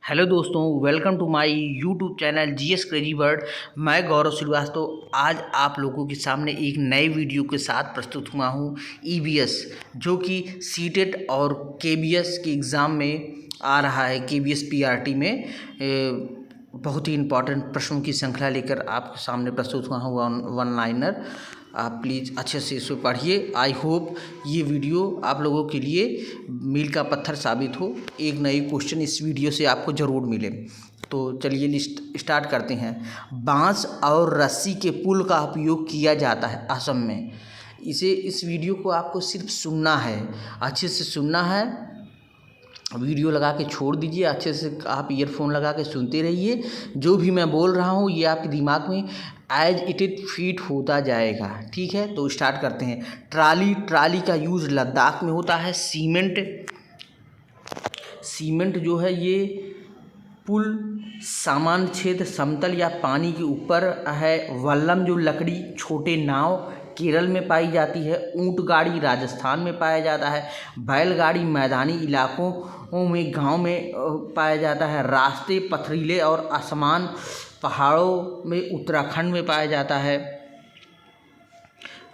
Hello दोस्तों, welcome to my YouTube channel GS crazy world. मैं गौरव श्रीवास्तव आज आप लोगों के सामने एक नए वीडियो के साथ प्रस्तुत हुआ हूँ। ईवीएस जो कि सीटेट और केबीएस के एग्ज़ाम में आ रहा है। केबीएस पीआरटी में बहुत ही इम्पॉर्टेंट प्रश्नों की श्रृंखला लेकर आपके सामने प्रस्तुत हुआ हूँ। वन लाइनर आप प्लीज़ अच्छे से इसे पढ़िए। आई होप ये वीडियो आप लोगों के लिए मील का पत्थर साबित हो। एक नई क्वेश्चन इस वीडियो से आपको ज़रूर मिले। तो चलिए लिस्ट स्टार्ट करते हैं। बांस और रस्सी के पुल का उपयोग किया जाता है असम में। इस वीडियो को आपको सिर्फ सुनना है, अच्छे से सुनना है। वीडियो लगा के छोड़ दीजिए, अच्छे से आप ईयरफोन लगा के सुनते रहिए। जो भी मैं बोल रहा हूँ ये आपके दिमाग में एज इट इज फिट होता जाएगा। ठीक है, तो स्टार्ट करते हैं। ट्राली का यूज़ लद्दाख में होता है। सीमेंट जो है ये पुल सामान्य क्षेत्र समतल या पानी के ऊपर है। वल्लम जो लकड़ी छोटे नाव केरल में पाई जाती है। ऊंट गाड़ी राजस्थान में पाया जाता है। बैलगाड़ी मैदानी इलाकों में गांव में पाया जाता है। रास्ते पथरीले और आसमान पहाड़ों में उत्तराखंड में पाया जाता है।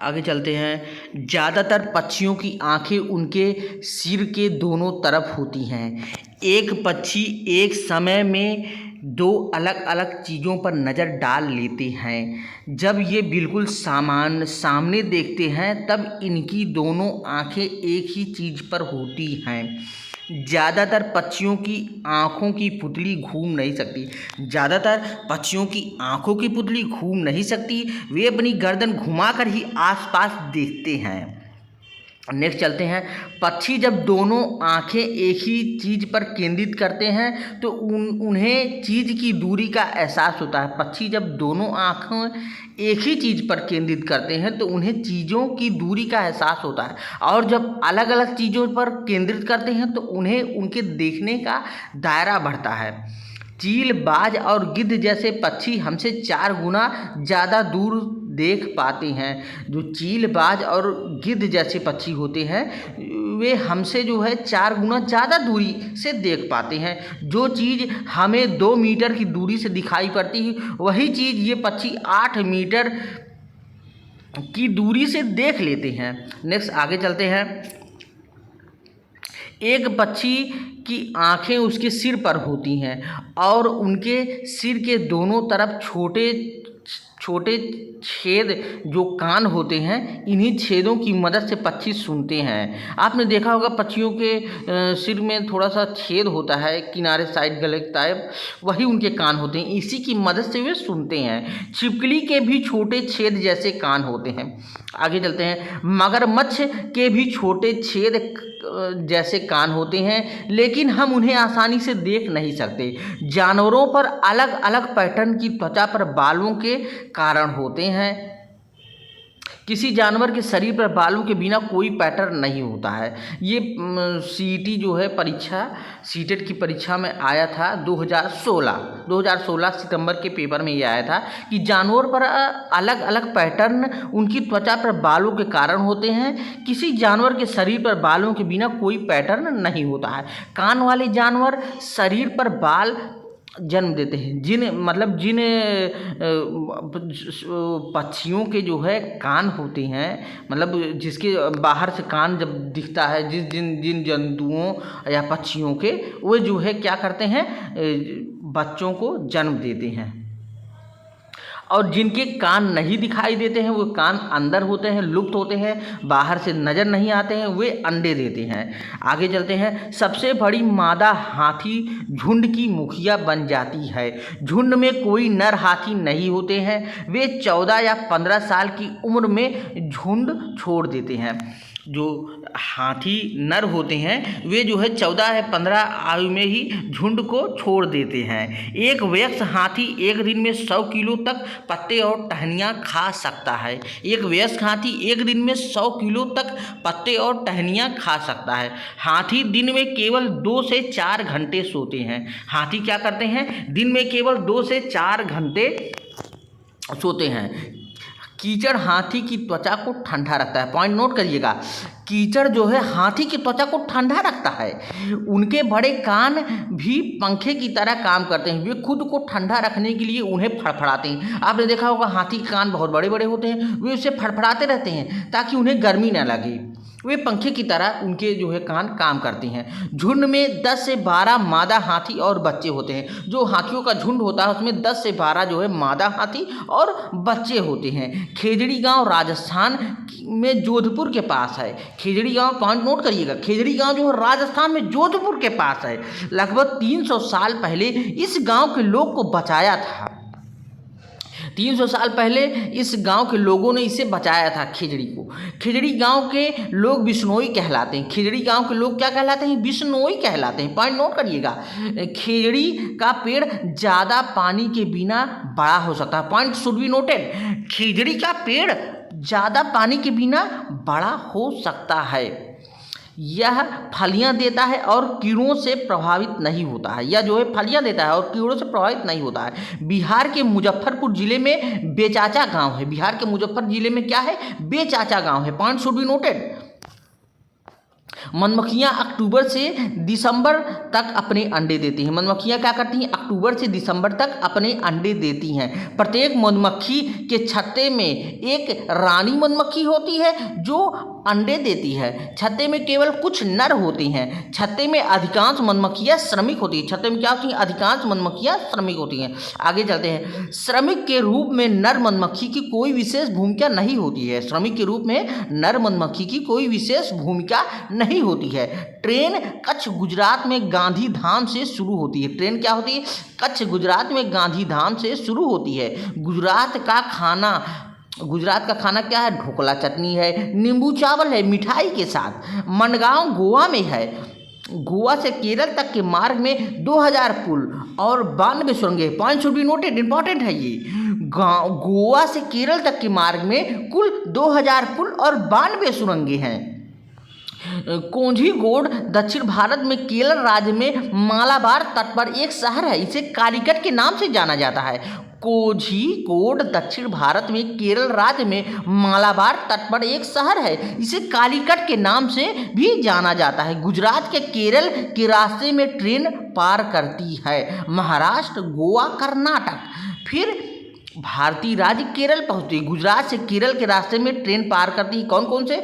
आगे चलते हैं। ज़्यादातर पक्षियों की आंखें उनके सिर के दोनों तरफ होती हैं। एक पक्षी एक समय में दो अलग अलग चीज़ों पर नज़र डाल लेते हैं। जब ये बिल्कुल सामने देखते हैं तब इनकी दोनों आंखें एक ही चीज़ पर होती हैं। ज़्यादातर पक्षियों की आँखों की पुतली घूम नहीं सकती। ज़्यादातर पक्षियों की आँखों की पुतली घूम नहीं सकती, वे अपनी गर्दन घुमाकर ही आसपास देखते हैं। नेक्स्ट चलते हैं। पक्षी जब दोनों आँखें एक ही चीज़ पर केंद्रित करते हैं तो उन्हें चीज़ की दूरी का एहसास होता है। पक्षी जब दोनों आँखें एक ही चीज़ पर केंद्रित करते हैं तो उन्हें चीज़ों की दूरी का एहसास होता है, और जब अलग अलग चीज़ों पर केंद्रित करते हैं तो उन्हें उनके देखने का दायरा बढ़ता है। चील, बाज और गिद्ध जैसे पक्षी हमसे 4 गुना ज़्यादा दूर देख पाते हैं। जो चील, बाज और गिद्ध जैसे पक्षी होते हैं वे हमसे जो है 4 गुना ज़्यादा दूरी से देख पाते हैं। जो चीज़ हमें 2 मीटर की दूरी से दिखाई पड़ती है वही चीज़ ये पक्षी 8 मीटर की दूरी से देख लेते हैं। नेक्स्ट आगे चलते हैं। एक पक्षी की आँखें उसके सिर पर होती हैं और उनके सिर के दोनों तरफ छोटे छोटे छेद जो कान होते हैं, इन्हीं छेदों की मदद से पक्षी सुनते हैं। आपने देखा होगा पक्षियों के सिर में थोड़ा सा छेद होता है किनारे साइड गले टाइप, वही उनके कान होते हैं, इसी की मदद से वे सुनते हैं। छिपकली के भी छोटे छेद जैसे कान होते हैं। आगे चलते हैं। मगरमच्छ के भी छोटे छेद जैसे कान होते हैं, लेकिन हम उन्हें आसानी से देख नहीं सकते। जानवरों पर अलग अलग पैटर्न की त्वचा पर बालों के कारण होते हैं। किसी जानवर के शरीर पर बालों के बिना कोई पैटर्न नहीं होता है। ये सीईटी जो है परीक्षा, सीटेट की परीक्षा में आया था 2016 सितंबर के पेपर में ये आया था कि जानवर पर अलग अलग पैटर्न उनकी त्वचा पर बालों के कारण होते हैं। किसी जानवर के शरीर पर बालों के बिना कोई पैटर्न नहीं होता है। कान वाले जानवर शरीर पर बाल जन्म देते हैं। जिन पक्षियों के जो है कान होते हैं, मतलब जिसके बाहर से कान जब दिखता है, जिन जंतुओं या पक्षियों के, वो जो है क्या करते हैं, बच्चों को जन्म देते हैं। और जिनके कान नहीं दिखाई देते हैं, वो कान अंदर होते हैं, लुप्त होते हैं, बाहर से नज़र नहीं आते हैं, वे अंडे देते हैं। आगे चलते हैं। सबसे बड़ी मादा हाथी झुंड की मुखिया बन जाती है। झुंड में कोई नर हाथी नहीं होते हैं, वे 14 या 15 साल की उम्र में झुंड छोड़ देते हैं। जो हाथी नर होते हैं वे जो है 14 या 15 आयु में ही झुंड को छोड़ देते हैं। एक वयस्क हाथी एक दिन में 100 किलो तक पत्ते और टहनियाँ खा सकता है। एक वयस्क हाथी एक दिन में 100 किलो तक पत्ते और टहनियाँ खा सकता है। हाथी दिन में केवल 2 से 4 घंटे सोते हैं। हाथी क्या करते हैं, दिन में केवल 2 से 4 घंटे सोते हैं। कीचड़ हाथी की त्वचा को ठंडा रखता है। पॉइंट नोट करिएगा। कीचड़ जो है हाथी की त्वचा को ठंडा रखता है। उनके बड़े कान भी पंखे की तरह काम करते हैं, वे खुद को ठंडा रखने के लिए उन्हें फड़फड़ाते हैं। आपने देखा होगा हाथी के कान बहुत बड़े बड़े होते हैं, वे उसे फड़फड़ाते रहते हैं ताकि उन्हें गर्मी न लगे। वे पंखे की तरह उनके जो है कान काम करते हैं। झुंड में 10 से 12 मादा हाथी और बच्चे होते हैं। जो हाथियों का झुंड होता है उसमें 10 से 12 जो है मादा हाथी और बच्चे होते हैं। खेजड़ी गांव राजस्थान में जोधपुर के पास है। खेजड़ी गांव पॉइंट नोट करिएगा, खेजड़ी गांव जो है राजस्थान में जोधपुर के पास है। लगभग 300 साल पहले इस गांव के लोग को बचाया था। 300 साल पहले इस गांव के लोगों ने इसे बचाया था, खेजड़ी को। खेजड़ी गांव के लोग बिश्नोई कहलाते हैं। खेजड़ी गांव के लोग क्या कहलाते हैं? बिश्नोई कहलाते हैं। पॉइंट नोट करिएगा, खेजड़ी का पेड़ ज़्यादा पानी के बिना बड़ा हो सकता है। पॉइंट शुड बी नोटेड, खेजड़ी का पेड़ ज़्यादा पानी के बिना बड़ा हो सकता है। यह फलियां देता है और कीड़ों से प्रभावित नहीं होता है। यह जो है फलियां देता है और कीड़ों से प्रभावित नहीं होता है। बिहार के मुजफ्फरपुर जिले में बेचाचा गांव है। बिहार के मुजफ्फर जिले में क्या है? बेचाचा गांव है। Point should be noted. मधुमक्खियाँ अक्टूबर से दिसंबर तक अपने अंडे देती हैं। मधुमक्खियाँ क्या करती हैं? अक्टूबर से दिसंबर तक अपने अंडे देती हैं। प्रत्येक मधुमक्खी के छत्ते में एक रानी मधुमक्खी होती है जो अंडे देती है। छत्ते में केवल कुछ नर होती हैं। छत्ते में अधिकांश मधुमक्खियाँ श्रमिक होती हैं। छत्ते में क्या होती हैं? अधिकांश मधुमक्खियाँ श्रमिक होती हैं। आगे चलते हैं। श्रमिक के रूप में नर मधुमक्खी की कोई विशेष भूमिका नहीं होती है। श्रमिक के रूप में नर मधुमक्खी की कोई विशेष भूमिका नहीं होती है। ट्रेन कच्छ गुजरात में गांधी धाम से शुरू होती है। ट्रेन क्या होती है? कच्छ गुजरात में गांधी धाम से शुरू होती है। गुजरात का खाना क्या है? ढोकला चटनी है, नींबू चावल है मिठाई के साथ। मनगांव गोवा में है। गोवा से केरल तक के मार्ग में 2000 पुल और 92 सुरंगें। Point should be noted, important है ये। गोवा से केरल तक के मार्ग में कुल 2000 पुल और 92 सुरंगें हैं। कोझीकोड दक्षिण भारत में केरल राज्य में मालाबार तट पर एक शहर है। इसे कालीकट के नाम से जाना जाता है। कोझीकोड दक्षिण भारत में केरल राज्य में मालाबार तट पर एक शहर है। इसे कालीकट के नाम से भी जाना जाता है। गुजरात के केरल के रास्ते में ट्रेन पार करती है। महाराष्ट्र, गोवा, कर्नाटक, फिर भारतीय राज्य केरल पहुँचती है। गुजरात से केरल के रास्ते में ट्रेन पार करती है। कौन कौन से?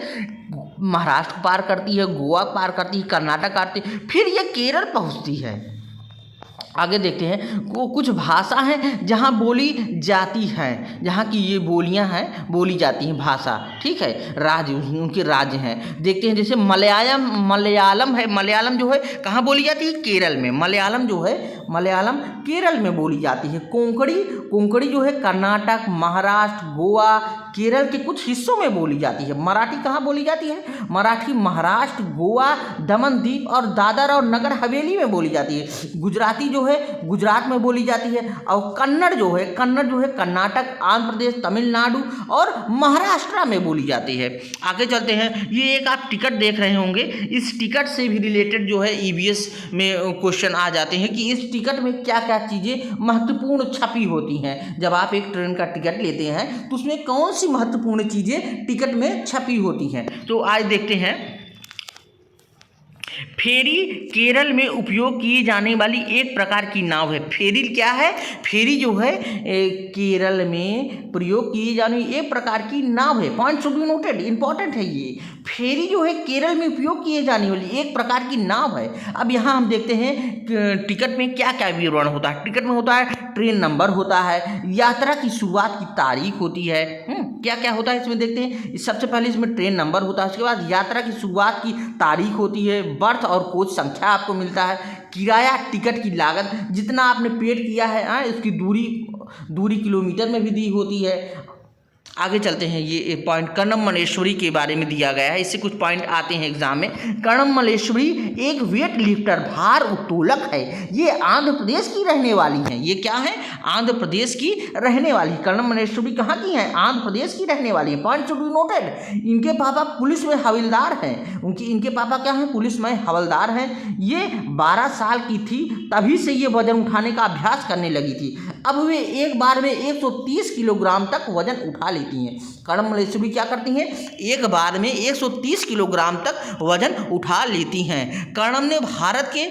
महाराष्ट्र पार करती है, गोवा पार करती है, कर्नाटक आती है, फिर ये केरल पहुंचती है। आगे देखते हैं। कुछ भाषा हैं जहाँ बोली जाती हैं, जहाँ की ये बोलियाँ हैं, बोली जाती हैं भाषा, ठीक है। राज्य उनके राज्य हैं। देखते हैं जैसे मलयालम है। मलयालम जो है कहाँ बोली जाती है? केरल में। मलयालम जो है मलयालम केरल में बोली जाती है। कोंकणी जो है कर्नाटक, महाराष्ट्र, गोवा, केरल के कुछ हिस्सों में बोली जाती है। मराठी कहाँ बोली जाती है? मराठी महाराष्ट्र, गोवा, दमन दीव और दादर और नगर हवेली में बोली जाती है। गुजराती जो है गुजरात में बोली जाती है। और कन्नड़ जो है कर्नाटक, आंध्र प्रदेश, तमिलनाडु और महाराष्ट्र में बोली जाती है। आगे चलते हैं। ये एक आप टिकट देख रहे होंगे। इस टिकट से भी रिलेटेड जो है ईवीएस में क्वेश्चन आ जाते हैं कि इस टिकट में क्या क्या चीज़ें महत्वपूर्ण छपी होती हैं। जब आप एक ट्रेन का टिकट लेते हैं तो उसमें कौन सी महत्वपूर्ण चीज़ें टिकट में छपी होती हैं? तो आज देखते हैं। फेरी केरल में उपयोग की जाने वाली एक प्रकार की नाव है। फेरी क्या है? फेरी जो है केरल में प्रयोग की जाने वाली एक प्रकार की नाव है। Point should be noted, important है ये। फेरी जो है केरल में उपयोग किए जाने वाली एक प्रकार की नाव है। अब यहाँ हम देखते हैं टिकट में क्या क्या विवरण होता है। टिकट में होता है ट्रेन नंबर होता है, यात्रा की शुरुआत की तारीख होती है। क्या क्या होता है इसमें देखते हैं। सबसे पहले इसमें ट्रेन नंबर होता है, उसके बाद यात्रा की शुरुआत की तारीख होती है, बर्थ और कोच संख्या आपको मिलता है, किराया, टिकट की लागत, जितना आपने पेड किया है इसकी दूरी किलोमीटर में भी दी होती है। आगे चलते हैं। ये पॉइंट कर्णम मल्लेश्वरी के बारे में दिया गया है। इससे कुछ पॉइंट आते हैं एग्जाम में। कर्णम मल्लेश्वरी एक वेट लिफ्टर, भार उत्तोलक है। ये आंध्र प्रदेश की रहने वाली हैं। ये क्या है? आंध्र प्रदेश की रहने वाली। कर्णम मल्लेश्वरी कहाँ की हैं? आंध्र प्रदेश की रहने वाली है। Point should be noted. इनके पापा पुलिस में हवलदार हैं। इनके पापा क्या हैं? पुलिस में हवलदार हैं। ये 12 साल की थी तभी से ये वजन उठाने का अभ्यास करने लगी थी। अब वे एक बार में 130 किलोग्राम तक वजन उठा लेती हैं। कर्णमलेश्वरी क्या करती हैं? एक बार में 130 किलोग्राम तक वजन उठा लेती हैं। कर्णम ने भारत के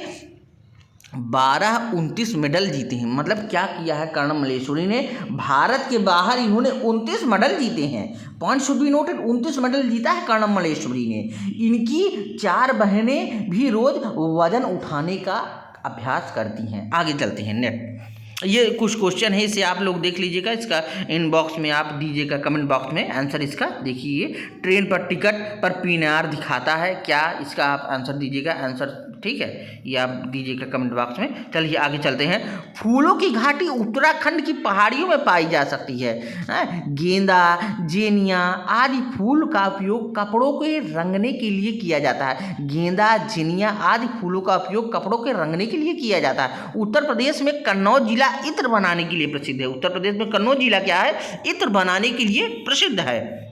29 मेडल जीते हैं। मतलब क्या किया है कर्णमलेश्वरी ने? भारत के बाहर इन्होंने 29 मेडल जीते हैं। Point should be noted, 29 medal जीता है कर्णमलेश्वरी ने। इनकी 4 बहनें भी रोज वजन उठाने का अभ्यास करती हैं। आगे चलते हैं नेक्स्ट। ये कुछ क्वेश्चन है, इसे आप लोग देख लीजिएगा, इसका इनबॉक्स में आप दीजिएगा, कमेंट बॉक्स में आंसर इसका देखिए। ट्रेन पर टिकट पर पीएनआर दिखाता है क्या? इसका आप आंसर दीजिएगा, आंसर ठीक है, ये आप दीजिएगा कमेंट बॉक्स में। चलिए आगे चलते हैं। फूलों की घाटी उत्तराखंड की पहाड़ियों में पाई जा सकती है। गेंदा, जेनिया आदि फूल का उपयोग कपड़ों के रंगने के लिए किया जाता है। गेंदा, जेनिया आदि फूलों का उपयोग कपड़ों के रंगने के लिए किया जाता है। उत्तर प्रदेश में कन्नौज जिला इत्र बनाने के लिए प्रसिद्ध है। उत्तर प्रदेश में कन्नौज जिला क्या है? इत्र बनाने के लिए प्रसिद्ध है।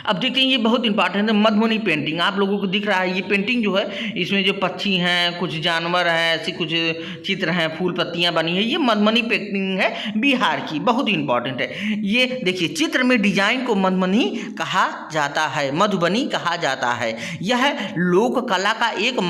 अब देखते हैं, ये बहुत इंपॉर्टेंट है, मधुबनी पेंटिंग। आप लोगों को दिख रहा है ये पेंटिंग जो है, इसमें जो पक्षी हैं, कुछ जानवर हैं, ऐसे कुछ चित्र हैं, फूल पत्तियां बनी है, ये मधुबनी पेंटिंग है बिहार की, बहुत ही इंपॉर्टेंट है। ये देखिए, चित्र में डिजाइन को मधुबनी कहा जाता है, मधुबनी कहा जाता है। यह लोक कला का एक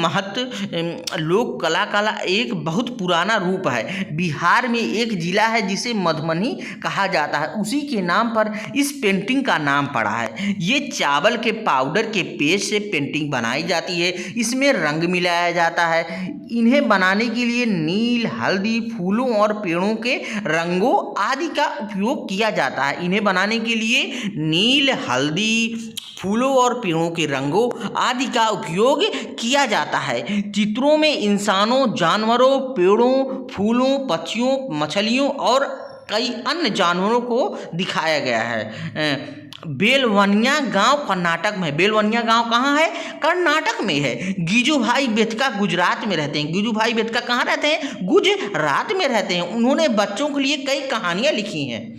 बहुत पुराना रूप है। बिहार में एक जिला है जिसे मधुबनी कहा जाता है, उसी के नाम पर इस पेंटिंग का नाम पड़ा है। ये चावल के पाउडर के पेस्ट से पेंटिंग बनाई जाती है। इसमें रंग मिलाया जाता है। इन्हें बनाने के लिए नील, हल्दी, फूलों और पेड़ों के रंगों आदि का उपयोग किया जाता है। इन्हें बनाने के लिए नील, हल्दी, फूलों और पेड़ों के रंगों आदि का उपयोग किया जाता है। चित्रों में इंसानों, जानवरों, पेड़ों, फूलों, पक्षियों, मछलियों और कई अन्य जानवरों को दिखाया गया है। बेलवनिया गांव कर्नाटक में है। बेलवनिया गांव कहाँ है? कर्नाटक में है। गिजुभाई बेतका गुजरात में रहते हैं। गिजुभाई बेतका कहाँ रहते हैं? गुजरात में रहते हैं। उन्होंने बच्चों के लिए कई कहानियाँ लिखी हैं।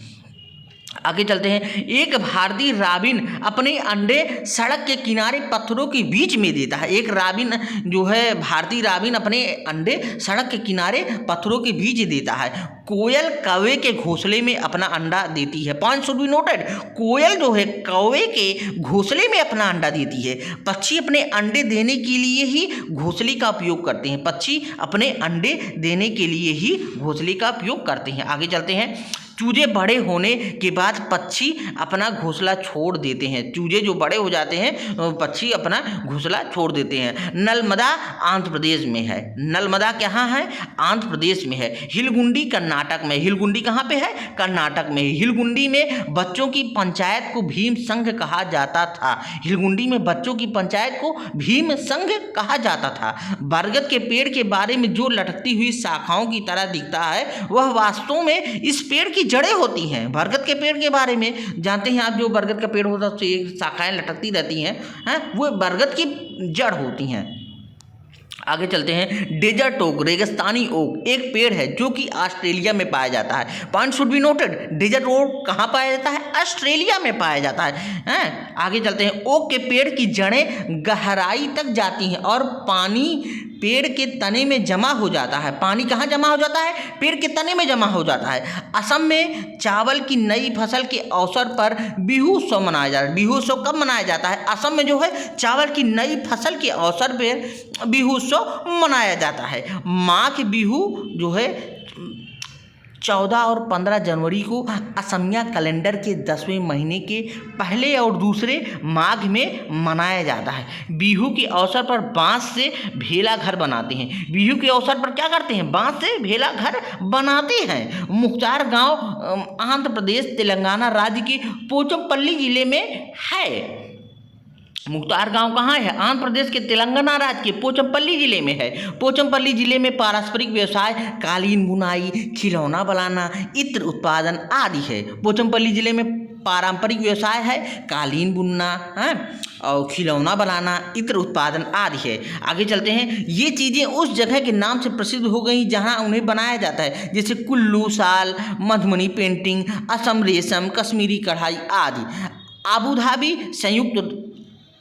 आगे चलते हैं। एक भारतीय राबिन अपने अंडे सड़क के किनारे पत्थरों के बीच में देता है। एक राबिन जो है, भारतीय राबिन अपने अंडे सड़क के किनारे पत्थरों के बीच देता है। कोयल कौवे के घोंसले में अपना अंडा देती है। पॉइंट शुड बी नोटेड, कोयल जो है कौवे के घोंसले में अपना अंडा देती है। पक्षी अपने अंडे देने के लिए ही घोंसले का उपयोग करते हैं। पक्षी अपने अंडे देने के लिए ही घोंसले का उपयोग करते हैं। आगे चलते हैं। चूजे बड़े होने के बाद पक्षी अपना घोंसला छोड़ देते हैं। चूजे जो बड़े हो जाते हैं, पक्षी अपना घोंसला छोड़ देते हैं। नर्मदा आंध्र प्रदेश में है। नर्मदा कहाँ है? आंध्र प्रदेश में है। हिलगुंडी कर्नाटक में। हिलगुंडी कहाँ पे है? कर्नाटक में। हिलगुंडी में बच्चों की पंचायत को भीम संघ कहा जाता था। हिलगुंडी में बच्चों की पंचायत को भीम संघ कहा जाता था। बरगद के पेड़ के बारे में जो लटकती हुई शाखाओं की तरह दिखता है, वह वास्तव में इस पेड़ की जड़ें होती हैं। बरगद के पेड़ के बारे में जानते हैं आप, जो बरगद का पेड़ होता है उससे एक शाखाएं लटकती रहती हैं, वो बरगद की जड़ होती हैं। आगे चलते हैं। डेजर्ट ओक, रेगिस्तानी ओक एक पेड़ है जो कि ऑस्ट्रेलिया में पाया जाता है। Point should be noted, desert oak कहाँ पाया जाता है? ऑस्ट्रेलिया में पाया जाता है। आगे चलते हैं। ओक के पेड़ की जड़ें गहराई तक जाती हैं और पानी पेड़ के तने में जमा हो जाता है। पानी कहाँ जमा हो जाता है? पेड़ के तने में जमा हो जाता है। असम में चावल की नई फसल के अवसर पर बिहू उत्सव मनाया जाता है। बिहू उत्सव कब मनाया जाता है? असम में जो है चावल की नई फसल के अवसर पर बिहू उत्सव मनाया जाता है। माघ बिहू जो है 14 और 15 जनवरी को असमिया कैलेंडर के 10वें महीने के पहले और दूसरे माघ में मनाया जाता है। बिहू के अवसर पर बांस से भेला घर बनाते हैं। बिहू के अवसर पर क्या करते हैं? बांस से भेला घर बनाते हैं। मुख्तार गांव आंध्र प्रदेश तेलंगाना राज्य के पोचमपल्ली जिले में है। मुख्तार गांव कहाँ है? आंध्र प्रदेश के तेलंगाना राज्य के पोचमपल्ली जिले में है। पोचमपल्ली जिले में पारंपरिक व्यवसाय कालीन बुनाई, खिलौना बनाना, इत्र उत्पादन आदि है। पोचमपल्ली जिले में पारंपरिक व्यवसाय है कालीन बुनना और खिलौना बनाना, इत्र उत्पादन आदि है। आगे चलते हैं। ये चीज़ें उस जगह के नाम से प्रसिद्ध हो गई जहाँ उन्हें बनाया जाता है, जैसे कुल्लू शाल, मधुबनी पेंटिंग, असम रेशम, कश्मीरी कढ़ाई आदि। आबू धाबी संयुक्त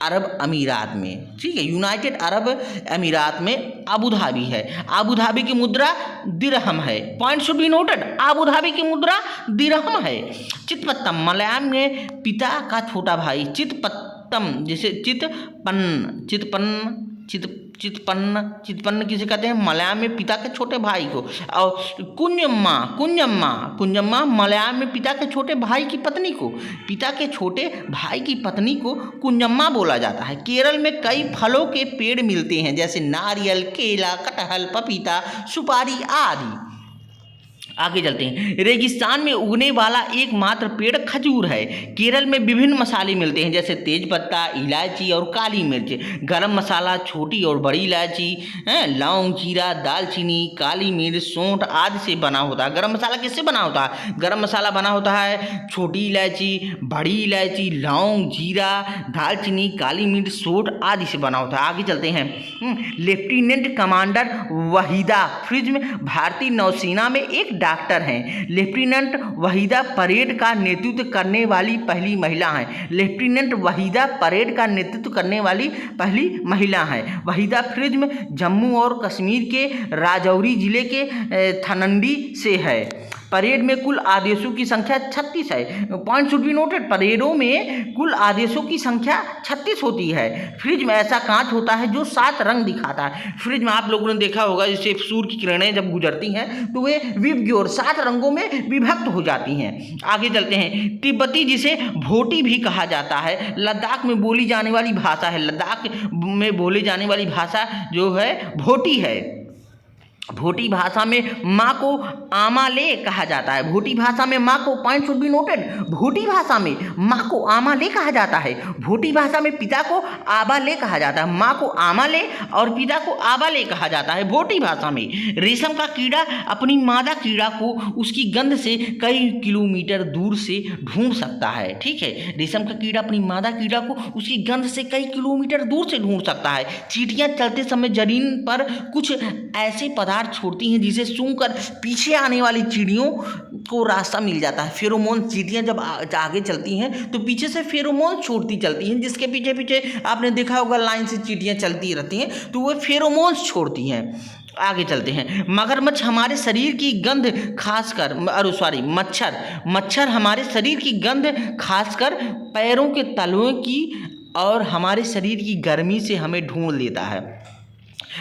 अरब अमीरात में, ठीक है, यूनाइटेड अरब अमीरात में अबू धाबी है। अबू धाबी की मुद्रा दिरहम है। Point should be noted, Abu Dhabi की मुद्रा दिरहम है। चितपत्तम मलयालम में पिता का छोटा भाई, चितपत्तम जैसे चितपन्न किसे कहते हैं? मलयालम में पिता के छोटे भाई को। और कुंजम्मा मलयालम में पिता के छोटे भाई की पत्नी को, पिता के छोटे भाई की पत्नी को कुंजम्मा बोला जाता है। केरल में कई फलों के पेड़ मिलते हैं जैसे नारियल, केला, कटहल, पपीता, सुपारी आदि। आगे चलते हैं। रेगिस्तान में उगने वाला एकमात्र पेड़ खजूर है। केरल में विभिन्न मसाले मिलते हैं जैसे तेजपत्ता, इलायची और काली मिर्च, गरम मसाला, छोटी और बड़ी इलायची, लौंग, जीरा, दालचीनी, काली मिर्च, सौंठ आदि से बना होता है। गरम मसाला किससे बना होता है? गरम मसाला बना होता है छोटी इलायची, बड़ी इलायची, लौंग, जीरा, दालचीनी, काली मिर्च, सौंठ आदि से बना होता है। आगे चलते हैं। लेफ्टिनेंट कमांडर वहीदा फ्रिज में भारतीय नौसेना में एक डॉक्टर हैं। लेफ्टिनेंट वहीदा परेड का नेतृत्व करने वाली पहली महिला हैं। लेफ्टिनेंट वहीदा परेड का नेतृत्व करने वाली पहली महिला हैं। वहीदा फ्रिज में जम्मू और कश्मीर के राजौरी जिले के थनंडी से है। परेड में कुल आदेशों की संख्या 36 है। पॉइंट शुड बी नोटेड, परेडों में कुल आदेशों की संख्या 36 होती है। फ्रिज में ऐसा कांच होता है जो 7 रंग दिखाता है। फ्रिज में आप लोगों ने देखा होगा जैसे सूर्य की किरणें जब गुजरती हैं तो वे विबग्योर 7 रंगों में विभक्त हो जाती हैं। आगे चलते हैं। तिब्बती जिसे भोटी भी कहा जाता है लद्दाख में बोली जाने वाली भाषा है। लद्दाख में बोली जाने वाली भाषा जो है भोटी है। भोटी भाषा में माँ को आमाले कहा जाता है। भोटी भाषा में माँ को, point should be noted, Bhoti भाषा में माँ को आमाले कहा जाता है। भोटी भाषा में पिता को आबाले कहा जाता है। माँ को आमाले और पिता को आबाले कहा जाता है भोटी भाषा में। रेशम का कीड़ा अपनी मादा कीड़ा को उसकी गंध से कई किलोमीटर दूर से ढूंढ सकता है। ठीक है, रेशम का कीड़ा अपनी मादा कीड़ा को उसकी गंध से कई किलोमीटर दूर से ढूंढ सकता है। चींटियाँ चलते समय जमीन पर कुछ ऐसे पदार्थ छोड़ती हैं जिसे सूंघकर पीछे आने वाली चिड़ियों को रास्ता मिल जाता है। फेरोमोन, चींटियां जब आगे चलती हैं तो पीछे से फेरोमोन छोड़ती चलती हैं, जिसके पीछे पीछे आपने देखा होगा लाइन से चींटियां चलती रहती हैं तो वो फेरोमोन्स छोड़ती हैं। आगे चलते हैं। मगरमच्छ हमारे शरीर की गंध खासकर मच्छर हमारे शरीर की गंध खासकर पैरों के तलुओं की और हमारे शरीर की गर्मी से हमें ढूंढ लेता है।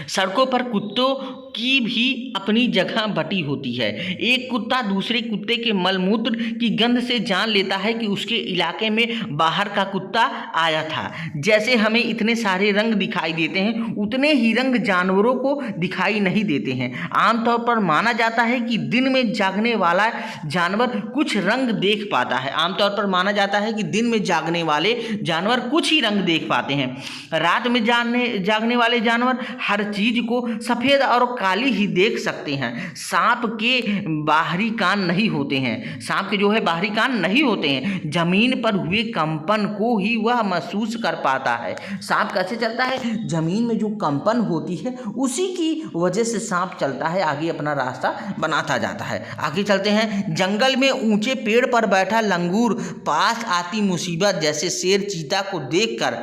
सड़कों पर कुत्तों की भी अपनी जगह बटी होती है। एक कुत्ता दूसरे कुत्ते के मलमूत्र की गंध से जान लेता है कि उसके इलाके में बाहर का कुत्ता आया था। जैसे हमें इतने सारे रंग दिखाई देते हैं उतने ही रंग जानवरों को दिखाई नहीं देते हैं। आमतौर पर माना जाता है कि दिन में जागने वाला जानवर कुछ रंग देख पाता है। आमतौर पर माना जाता है कि दिन में जागने वाले जानवर कुछ ही रंग देख पाते हैं। रात में जागने वाले जानवर हर चीज को सफेद और काली ही देख सकते हैं। सांप के बाहरी कान नहीं होते हैं। सांप के जो है बाहरी कान नहीं होते हैं। जमीन पर हुए कंपन को ही वह महसूस कर पाता है। सांप कैसे चलता है? जमीन में जो कंपन होती है उसी की वजह से सांप चलता है, आगे अपना रास्ता बनाता जाता है। आगे चलते हैं। जंगल में ऊंचे पेड़ पर बैठा लंगूर पास आती मुसीबत जैसे शेर चीता को देखकर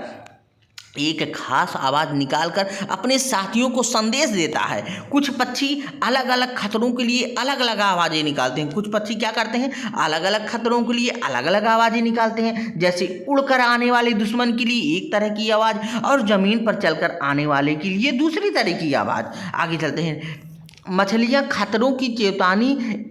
एक खास आवाज़ निकालकर अपने साथियों को संदेश देता है। कुछ पक्षी अलग अलग खतरों के लिए अलग अलग आवाज़ें निकालते हैं। कुछ पक्षी क्या करते हैं? अलग अलग खतरों के लिए अलग अलग आवाज़ें निकालते हैं। जैसे उड़कर आने वाले दुश्मन के लिए एक तरह की आवाज़ और ज़मीन पर चलकर आने वाले के लिए दूसरी तरह की आवाज़। आगे चलते हैं। मछलियाँ खतरों की चेतावनी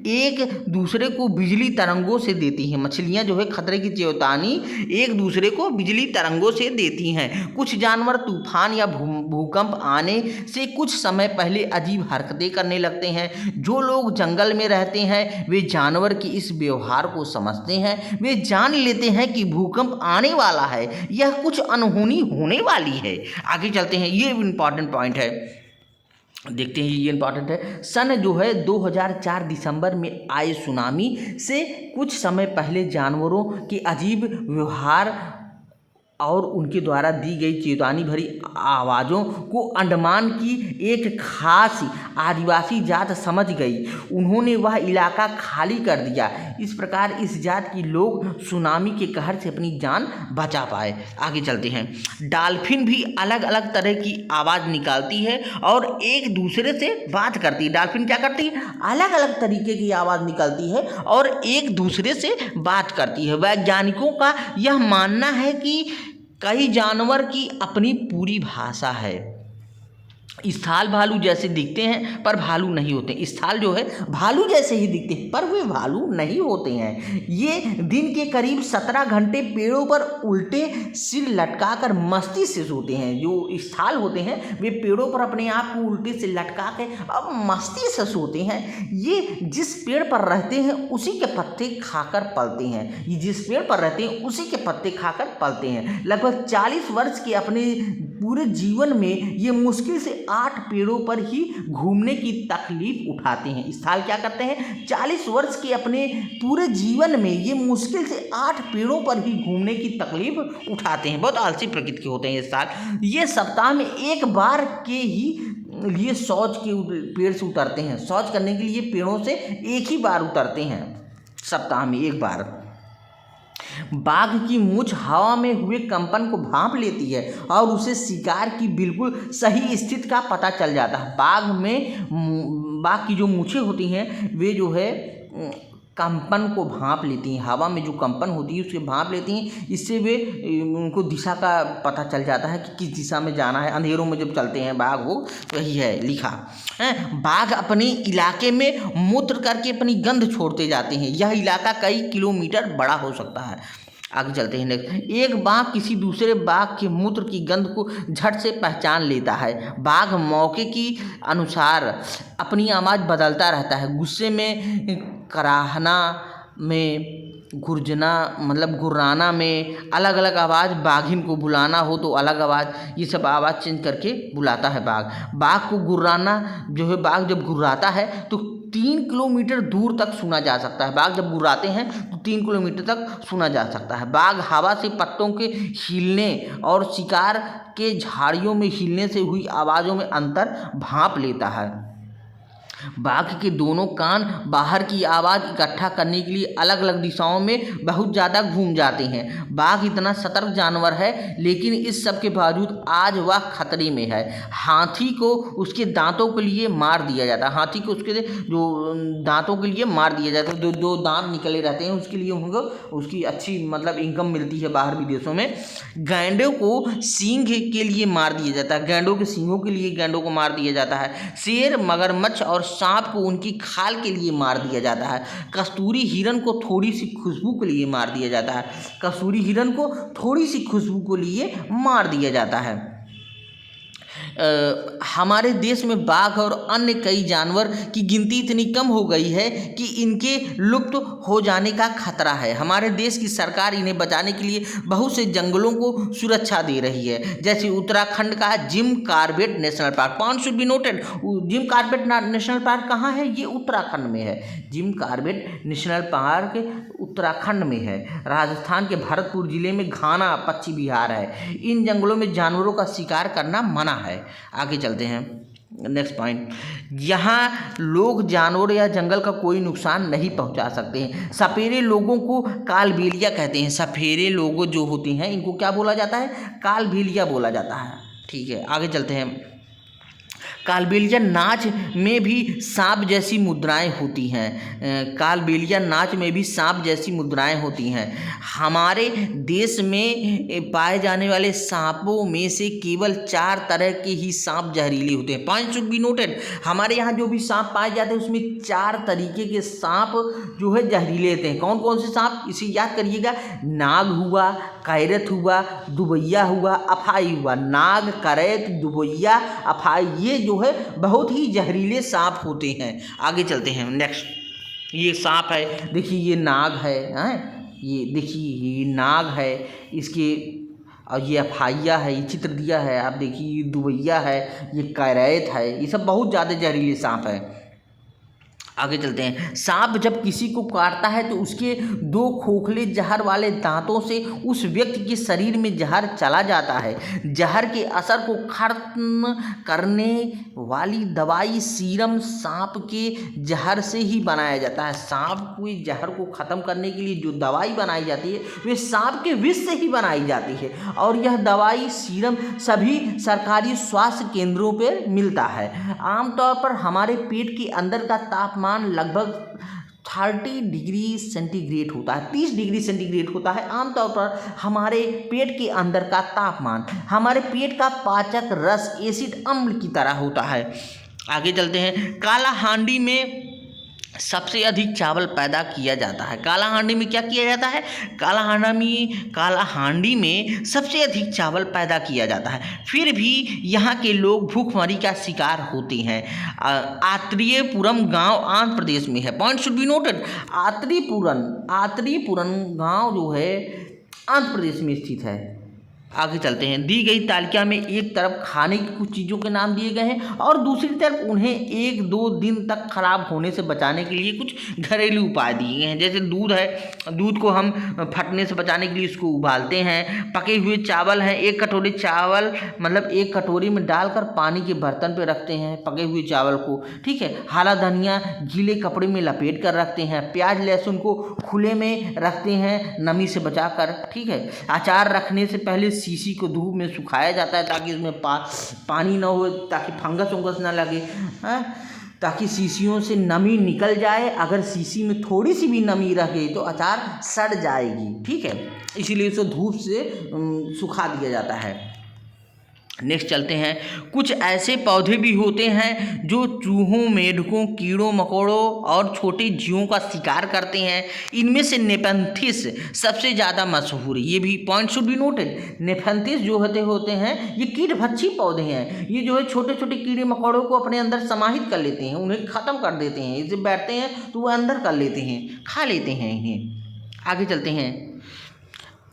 एक दूसरे को बिजली तरंगों से देती हैं। मछलियाँ जो है खतरे की चेतावनी एक दूसरे को बिजली तरंगों से देती हैं। कुछ जानवर तूफान या भूकंप आने से कुछ समय पहले अजीब हरकतें करने लगते हैं। जो लोग जंगल में रहते हैं वे जानवर की इस व्यवहार को समझते हैं। वे जान लेते हैं कि भूकंप आने वाला है, यह कुछ अनहोनी होने वाली है। आगे चलते हैं। ये इम्पॉर्टेंट पॉइंट है, देखते हैं। ये इंपॉर्टेंट है। सन जो है 2004 दिसंबर में आए सुनामी से कुछ समय पहले जानवरों के अजीब व्यवहार और उनके द्वारा दी गई चेतावनी भरी आवाज़ों को अंडमान की एक खास आदिवासी जात समझ गई। उन्होंने वह इलाका खाली कर दिया। इस प्रकार इस जात की लोग सुनामी के कहर से अपनी जान बचा पाए। आगे चलते हैं। डॉल्फिन भी अलग अलग तरह की आवाज़ निकालती है और एक दूसरे से बात करती है। डॉल्फिन क्या करती है? अलग अलग तरीके की आवाज़ निकालती है और एक दूसरे से बात करती है। वैज्ञानिकों का यह मानना है कि कई जानवर की अपनी पूरी भाषा है। स्थाल भालू जैसे दिखते हैं पर भालू नहीं होते। स्थाल जो है भालू जैसे ही दिखते हैं पर वे भालू नहीं होते हैं। ये दिन के करीब 17 घंटे पेड़ों पर उल्टे सिर लटकाकर मस्ती से सोते हैं। जो स्थाल होते हैं वे पेड़ों पर अपने आप को उल्टे से लटका के अब मस्ती से सोते हैं। ये जिस पेड़ पर रहते हैं उसी के पत्ते खाकर पलते हैं। ये जिस पेड़ पर रहते हैं उसी के पत्ते खाकर पलते हैं। लगभग 40 वर्ष के अपने पूरे जीवन में ये मुश्किल से 8 पेड़ों पर ही घूमने की तकलीफ उठाते हैं। स्थाल क्या करते हैं? 40 वर्ष के अपने पूरे जीवन में ये मुश्किल से 8 पेड़ों पर ही घूमने की तकलीफ उठाते हैं। बहुत आलसी प्रकृति के होते हैं ये स्थाल। ये सप्ताह में एक बार के ही लिए शौच के पेड़ से उतरते हैं। शौच करने के लिए पेड़ों से एक ही बार उतरते हैं, सप्ताह में एक बार। बाघ की मूंछ हवा में हुए कंपन को भांप लेती है और उसे शिकार की बिल्कुल सही स्थिति का पता चल जाता है। बाघ की जो मूंछें होती हैं वे जो है कंपन को भांप लेती हैं। हवा में जो कंपन होती है उसके भांप लेती हैं। इससे वे उनको दिशा का पता चल जाता है कि किस दिशा में जाना है। अंधेरों में जब चलते हैं बाघ, वो वही है लिखा है। बाघ अपने इलाके में मूत्र करके अपनी गंध छोड़ते जाते हैं। यह इलाका कई किलोमीटर बड़ा हो सकता है। आगे चलते हैं नेक्स्ट। एक बाघ किसी दूसरे बाघ के मूत्र की गंध को झट से पहचान लेता है। बाघ मौके की अनुसार अपनी आवाज़ बदलता रहता है। गुस्से में कराहना में, गुर्जना मतलब गुर्राना में अलग अलग आवाज़, बाघिन को बुलाना हो तो अलग आवाज़, ये सब आवाज़ चेंज करके बुलाता है बाघ। बाघ को गुर्राना जो है, बाघ जब गुर्राता है तो 3 किलोमीटर दूर तक सुना जा सकता है। बाघ जब गुर्राते हैं तो 3 किलोमीटर तक सुना जा सकता है। बाघ हवा से पत्तों के हिलने और शिकार के झाड़ियों में हिलने से हुई आवाज़ों में अंतर भांप लेता है। बाघ के दोनों कान बाहर की आवाज़ इकट्ठा करने के लिए अलग अलग दिशाओं में बहुत ज़्यादा घूम जाते हैं। बाघ इतना सतर्क जानवर है लेकिन इस सब के बावजूद आज वह खतरे में है। हाथी को उसके दांतों के लिए मार दिया जाता है। हाथी को उसके जो दांतों के लिए मार दिया जाता है। दो दांत निकले रहते हैं, उसके लिए उनको उसकी अच्छी मतलब इनकम मिलती है बाहर विदेशों में। गैंडों को सींग के लिए मार दिया जाता है। गैंडों के सींगों के लिए गैंडों को मार दिया जाता है। शेर, मगरमच्छ और सांप को उनकी खाल के लिए मार दिया जाता है। कस्तूरी हिरन को थोड़ी सी खुशबू के लिए मार दिया जाता है। कस्तूरी हिरन को थोड़ी सी खुशबू के लिए मार दिया जाता है। हमारे देश में बाघ और अन्य कई जानवर की गिनती इतनी कम हो गई है कि इनके लुप्त हो जाने का खतरा है। हमारे देश की सरकार इन्हें बचाने के लिए बहुत से जंगलों को सुरक्षा दे रही है। जैसे उत्तराखंड का Jim Corbett national park, point should be noted. Jim Corbett national park कहाँ है? ये उत्तराखंड में है। Jim Corbett national park Uttarakhand में है। राजस्थान के भरतपुर जिले में घाना पश्चिम बिहार है। इन जंगलों में जानवरों का शिकार करना मना है। आगे चलते हैं नेक्स्ट पॉइंट। यहाँ लोग जानवर या जंगल का कोई नुकसान नहीं पहुँचा सकते हैं। सपेरे लोगों को कालबेलिया कहते हैं। सपेरे लोग जो होते हैं इनको क्या बोला जाता है? कालबेलिया बोला जाता है। ठीक है, आगे चलते हैं। कालबेलिया नाच में भी सांप जैसी मुद्राएं होती हैं। कालबेलिया नाच में भी सांप जैसी मुद्राएं होती हैं। हमारे देश में पाए जाने वाले सांपों में से केवल 4 तरह के ही सांप जहरीले होते हैं। Point should be noted. हमारे यहाँ जो भी सांप पाए जाते हैं उसमें 4 तरीके के सांप जो है जहरीले होते हैं। कौन कौन से सांप? इसे याद करिएगा। नाग हुआ, कैरत हुआ, दुबैया हुआ, अफाई हुआ। नाग, करैत, दुबैया, अफाई, ये जो है बहुत ही जहरीले सांप होते हैं। आगे चलते हैं नेक्स्ट। ये सांप है, देखिए ये नाग है, ये देखिए ये नाग है, इसके और ये अफाइया है, ये चित्र दिया है आप देखिए, ये दुबैया है, ये कैरैत है, ये सब बहुत ज़्यादा जहरीले सांप है। आगे चलते हैं। सांप जब किसी को काटता है तो उसके 2 खोखले जहर वाले दांतों से उस व्यक्ति के शरीर में जहर चला जाता है। जहर के असर को खत्म करने वाली दवाई सीरम सांप के जहर से ही बनाया जाता है। सांप के जहर को ख़त्म करने के लिए जो दवाई बनाई जाती है वे सांप के विष से ही बनाई जाती है और यह दवाई सीरम सभी सरकारी स्वास्थ्य केंद्रों पर मिलता है। आमतौर पर हमारे पेट के अंदर का तापमान लगभग 30 डिग्री सेंटीग्रेड होता है, 30 डिग्री सेंटीग्रेड होता है आमतौर पर हमारे पेट के अंदर का तापमान। हमारे पेट का पाचक रस एसिड अम्ल की तरह होता है। आगे चलते हैं। काला हांडी में सबसे अधिक चावल पैदा किया जाता है। काला हांडी में क्या किया जाता है? काला हांडी में सबसे अधिक चावल पैदा किया जाता है, फिर भी यहाँ के लोग भूखमरी का शिकार होते हैं। आत्रेयपुरम गांव आंध्र प्रदेश में है। Point should be noted. Atreyapuram गांव जो है आंध्र प्रदेश में स्थित है। आगे चलते हैं। दी गई तालिका में एक तरफ खाने की कुछ चीज़ों के नाम दिए गए हैं और दूसरी तरफ उन्हें 1-2 दिन तक खराब होने से बचाने के लिए कुछ घरेलू उपाय दिए गए हैं। जैसे दूध है, दूध को हम फटने से बचाने के लिए इसको उबालते हैं। पके हुए चावल हैं, 1 कटोरी चावल मतलब 1 कटोरी में डालकर पानी के बर्तन पे रखते हैं पके हुए चावल को, ठीक है। हरा धनिया गीले कपड़े में लपेट कर रखते हैं। प्याज लहसुन को खुले में रखते हैं नमी से बचाकर, ठीक है। अचार रखने से पहले शीशी को धूप में सुखाया जाता है ताकि उसमें पानी ना हो, ताकि फंगस ना लगे, ताकि शीशियों से नमी निकल जाए। अगर शीशी में थोड़ी सी भी नमी रह गई तो अचार सड़ जाएगी, ठीक है। इसीलिए उसे धूप से सुखा दिया जाता है। नेक्स्ट चलते हैं। कुछ ऐसे पौधे भी होते हैं जो चूहों, मेढकों, कीड़ों मकोड़ों और छोटे जीवों का शिकार करते हैं। इनमें से नेफेंथिस सबसे ज़्यादा मशहूर है। ये भी पॉइंट शुड बी नोटेड। नेफेंथिस जो होते हैं ये कीटभक्षी पौधे हैं। ये जो है छोटे छोटे कीड़े मकोड़ों को अपने अंदर समाहित कर लेते हैं, उन्हें ख़त्म कर देते हैं। इसे बैठते हैं तो वह अंदर कर लेते हैं, खा लेते हैं इन्हें। आगे चलते हैं।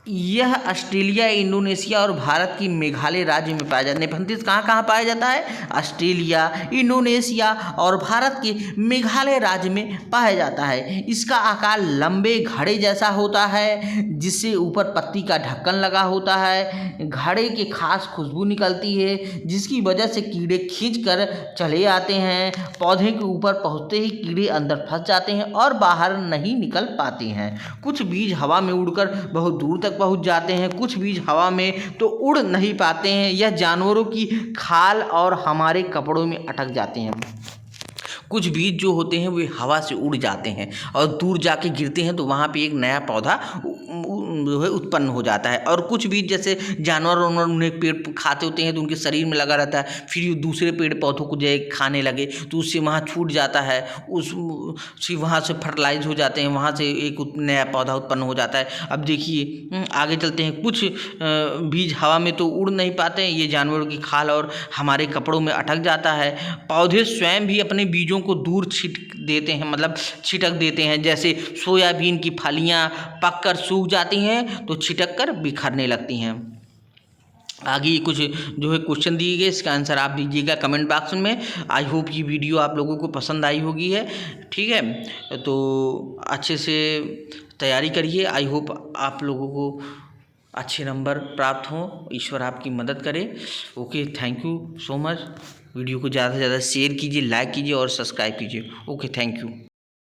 यह ऑस्ट्रेलिया, इंडोनेशिया और भारत की मेघालय राज्य में पाया जाता है। नेफेंथिस कहाँ पाया जाता है? ऑस्ट्रेलिया, इंडोनेशिया और भारत के मेघालय राज्य में पाया जाता है। इसका आकार लंबे घड़े जैसा होता है जिससे ऊपर पत्ती का ढक्कन लगा होता है। घड़े के खास खुशबू निकलती है जिसकी वजह से कीड़े खींच कर चले आते हैं। पौधे के ऊपर पहुँचते ही कीड़े अंदर फंस जाते हैं और बाहर नहीं निकल पाते हैं। कुछ बीज हवा में उड़कर बहुत दूर तक पहुंच जाते हैं, कुछ बीज हवा में तो उड़ नहीं पाते हैं। यह जानवरों की खाल और हमारे कपड़ों में अटक जाते हैं। कुछ बीज जो होते हैं वे हवा से उड़ जाते हैं और दूर जाके गिरते हैं तो वहाँ पे एक नया पौधा जो है उत्पन्न हो जाता है। और कुछ बीज जैसे जानवर उन्हें पेड़ खाते होते हैं तो उनके शरीर में लगा रहता है, फिर ये दूसरे पेड़ पौधों को जो खाने लगे तो उससे वहाँ छूट जाता है, फिर वहाँ से फर्टिलाइज हो जाते हैं, वहाँ से एक नया पौधा उत्पन्न हो जाता है। अब देखिए आगे चलते हैं। कुछ बीज हवा में तो उड़ नहीं पाते हैं, ये जानवरों की खाल और हमारे कपड़ों में अटक जाता है। पौधे स्वयं भी अपने बीजों को दूर छिटक देते हैं। जैसे सोयाबीन की फलियां पककर सूख जाती हैं तो छिटक कर बिखरने लगती हैं। आगे कुछ जो है क्वेश्चन दिए गए, इसका आंसर आप दीजिएगा कमेंट बॉक्स में। आई होप ये वीडियो आप लोगों को पसंद आई होगी है, ठीक है। तो अच्छे से तैयारी करिए। आई होप आप लोगों को अच्छे नंबर प्राप्त हों, ईश्वर आपकी मदद करे। Okay, thank you so much. Video को ज़्यादा से ज़्यादा शेयर कीजिए, लाइक कीजिए और सब्सक्राइब कीजिए। Okay, thank you.